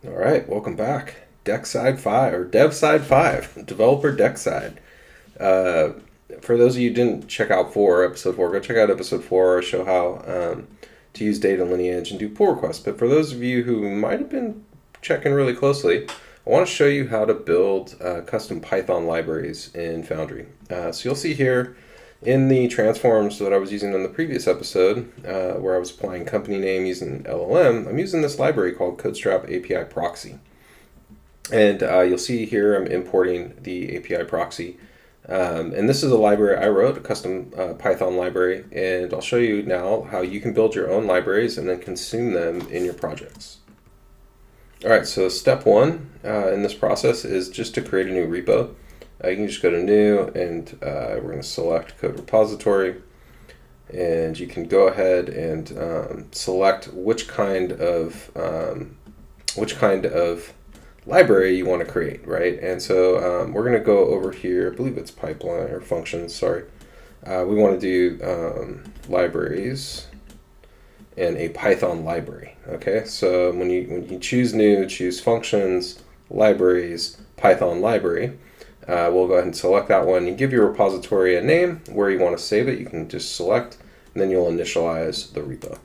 All right, welcome back. DeckSide 5 or DevSide 5, Developer DeckSide. Uh, for those of you who didn't check out episode 4, go check out episode 4. I show how to use data lineage and do pull requests. But for those of you who might have been checking really closely, I want to show you how to build custom Python libraries in Foundry. So you'll see here in the transforms that I was using in the previous episode, where I was applying company name using LLM, I'm using this library called CodeStrap API Proxy. And you'll see here I'm importing the API proxy. And this is a library I wrote, a custom Python library. And I'll show you now how you can build your own libraries and then consume them in your projects. All right, so step one in this process is just to create a new repo. You can just go to new and we're going to select code repository, and you can go ahead and select which kind of library you want to create, right? And so we're going to go over here. I believe it's pipeline or functions. Sorry, we want to do libraries and a Python library. Okay, so when you choose new, choose functions, libraries, Python library. We'll go ahead and select that one. You give your repository a name where you want to save it. You can just select, and then you'll initialize the repo.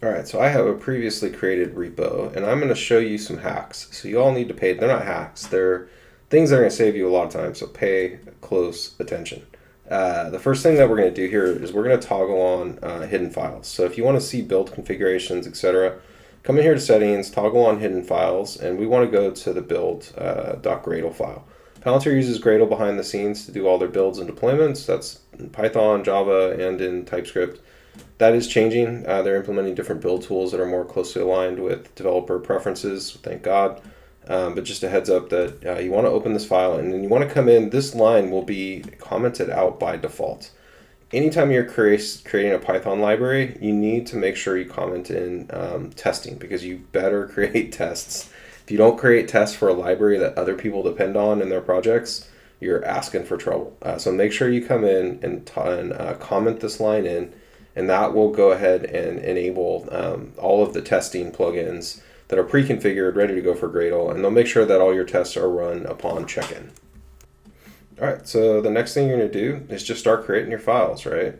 All right, so I have a previously created repo, and I'm going to show you some hacks. So you all need to pay. They're not hacks. They're things that are going to save you a lot of time, so pay close attention. The first thing that we're going to do here is we're going to toggle on hidden files. So if you want to see build configurations, etc., come in here to settings, toggle on hidden files, and we want to go to the build .gradle file. Palantir uses Gradle behind the scenes to do all their builds and deployments. That's in Python, Java, and in TypeScript. That is changing. They're implementing different build tools that are more closely aligned with developer preferences, thank God. But just a heads up that you want to open this file, and then you want to come in. This line will be commented out by default. Anytime you're creating a Python library, you need to make sure you comment in testing, because you better create tests. If you don't create tests for a library that other people depend on in their projects, you're asking for trouble. So make sure you come in and comment this line in, and that will go ahead and enable all of the testing plugins that are pre-configured, ready to go for Gradle, and they'll make sure that all your tests are run upon check-in. All right, so the next thing you're going to do is just start creating your files, right?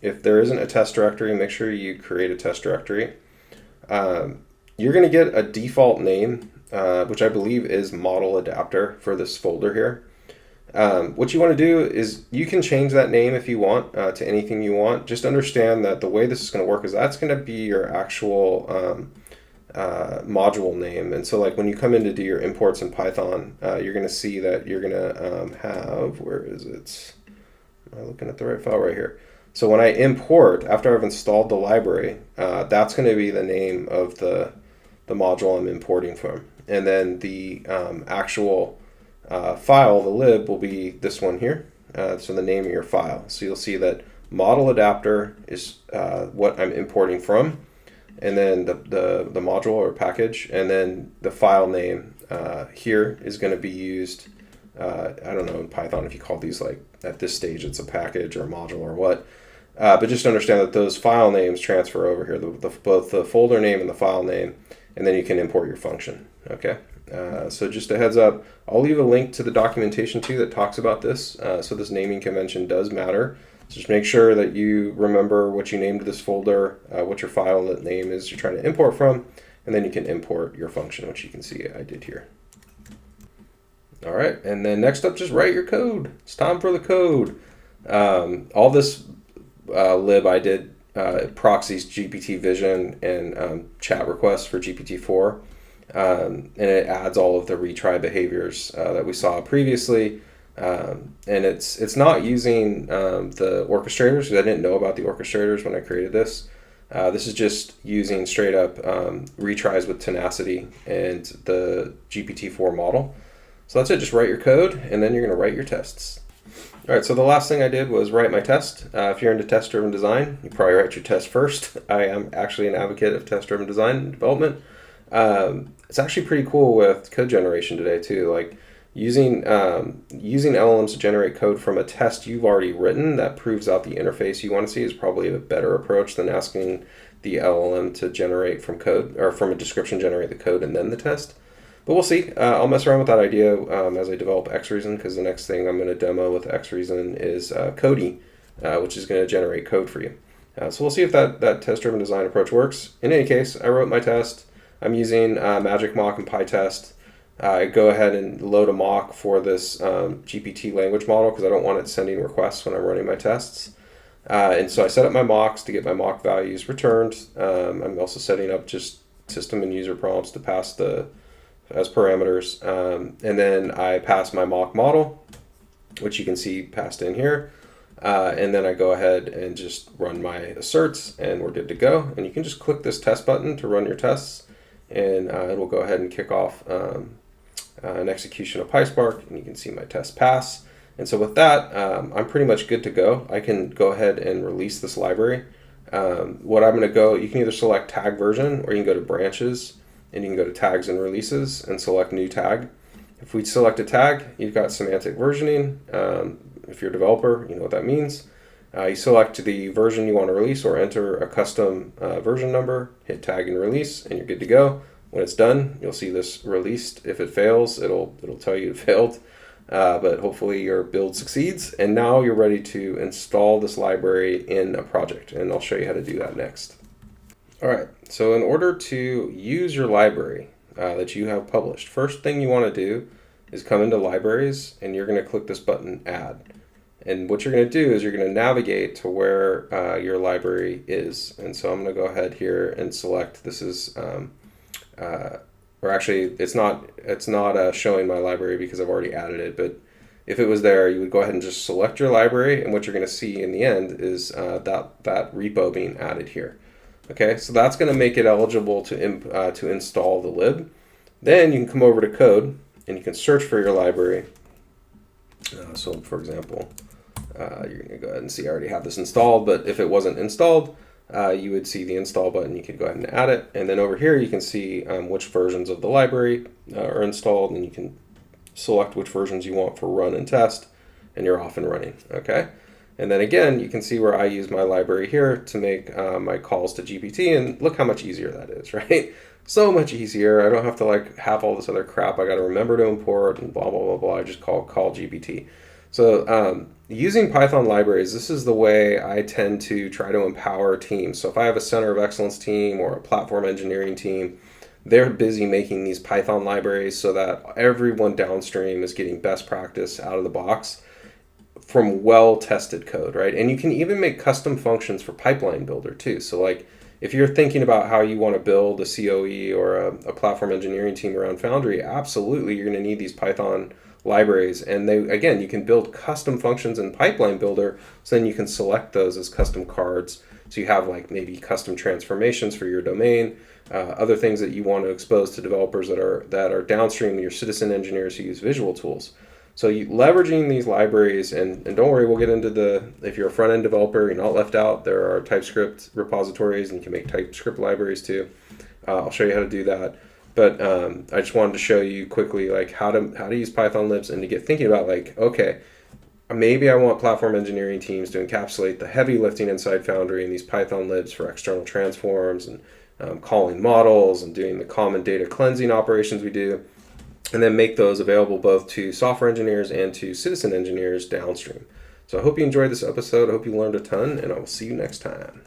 If there isn't a test directory, make sure you create a test directory. You're going to get a default name, which I believe is model adapter for this folder here. What you want to do is you can change that name if you want to anything you want. Just understand that the way this is going to work is that's going to be your actual module name. And so like when you come in to do your imports in Python, you're going to see that you're going to have, where is it? Am I looking at the right file right here? So when I import, after I've installed the library, that's going to be the name of the module I'm importing from. And then the actual file, the lib, will be this one here. So the name of your file. So you'll see that model adapter is what I'm importing from, and then the module or package, and then the file name here is going to be used. I don't know in Python if you call these, like at this stage it's a package or a module or what. But just understand that those file names transfer over here, both the folder name and the file name, and then you can import your function. Okay. So just a heads up, I'll leave a link to the documentation too that talks about this. So this naming convention does matter. So just make sure that you remember what you named this folder, what your file name is you're trying to import from, and then you can import your function, which you can see I did here. All right, and then next up, just write your code. It's time for the code. All this lib I did proxies GPT Vision and chat requests for GPT-4. And it adds all of the retry behaviors that we saw previously. And it's not using the orchestrators, because I didn't know about the orchestrators when I created this. This is just using straight up retries with tenacity and the GPT-4 model. So that's it, just write your code, and then you're going to write your tests. All right, so the last thing I did was write my test. If you're into test-driven design, you probably write your test first. I am actually an advocate of test-driven design and development. It's actually pretty cool with code generation today too. Like using LLMs to generate code from a test you've already written that proves out the interface you want to see is probably a better approach than asking the LLM to generate from code, or from a description generate the code and then the test. But we'll see. I'll mess around with that idea as I develop XReason, because the next thing I'm going to demo with XReason is Cody, which is going to generate code for you. So we'll see if that test-driven design approach works. In any case, I wrote my test. I'm using Magic Mock and PyTest. I go ahead and load a mock for this GPT language model because I don't want it sending requests when I'm running my tests. And so I set up my mocks to get my mock values returned. I'm also setting up just system and user prompts to pass as parameters. And then I pass my mock model, which you can see passed in here. And then I go ahead and just run my asserts and we're good to go. And you can just click this test button to run your tests, and it will go ahead and kick off an execution of PySpark, and you can see my test pass. And so with that, I'm pretty much good to go. I can go ahead and release this library. What I'm going to go, you can either select tag version, or you can go to branches, and you can go to tags and releases and select new tag. If we select a tag, you've got semantic versioning. If you're a developer, you know what that means. You select the version you want to release or enter a custom version number, hit tag and release, and you're good to go. When it's done, you'll see this released. If it fails, it'll tell you it failed, but hopefully your build succeeds. And now you're ready to install this library in a project, and I'll show you how to do that next. All right, so in order to use your library that you have published, first thing you want to do is come into libraries, and you're going to click this button, add. And what you're going to do is you're going to navigate to where your library is. And so I'm going to go ahead here and select, this is, or actually it's not showing my library because I've already added it, but if it was there, you would go ahead and just select your library, and what you're going to see in the end is that repo being added here. Okay, so that's going to make it eligible to install the lib. Then you can come over to code, and you can search for your library. So for example, you're going to go ahead and see I already have this installed, but if it wasn't installed, you would see the install button. You could go ahead and add it. And then over here, you can see which versions of the library are installed, and you can select which versions you want for run and test, and you're off and running. Okay. And then again, you can see where I use my library here to make my calls to GPT, and look how much easier that is, right? So much easier. I don't have to have all this other crap I got to remember to import and blah, blah, blah, blah. I just call GPT. So using Python libraries, this is the way I tend to try to empower teams. So if I have a center of excellence team or a platform engineering team, they're busy making these Python libraries so that everyone downstream is getting best practice out of the box from well-tested code, right? And you can even make custom functions for Pipeline Builder too. So if you're thinking about how you want to build a COE or a platform engineering team around Foundry, absolutely you're going to need these Python libraries. And you can build custom functions in Pipeline Builder, so then you can select those as custom cards. So you have maybe custom transformations for your domain, other things that you want to expose to developers that are downstream, your citizen engineers who use visual tools. So leveraging these libraries, and don't worry, we'll get into if you're a front-end developer, you're not left out. There are TypeScript repositories, and you can make TypeScript libraries too. I'll show you how to do that. But I just wanted to show you quickly how to use Python libs, and to get thinking about okay, maybe I want platform engineering teams to encapsulate the heavy lifting inside Foundry in these Python libs for external transforms and calling models and doing the common data cleansing operations we do, and then make those available both to software engineers and to citizen engineers downstream. So I hope you enjoyed this episode. I hope you learned a ton, and I will see you next time.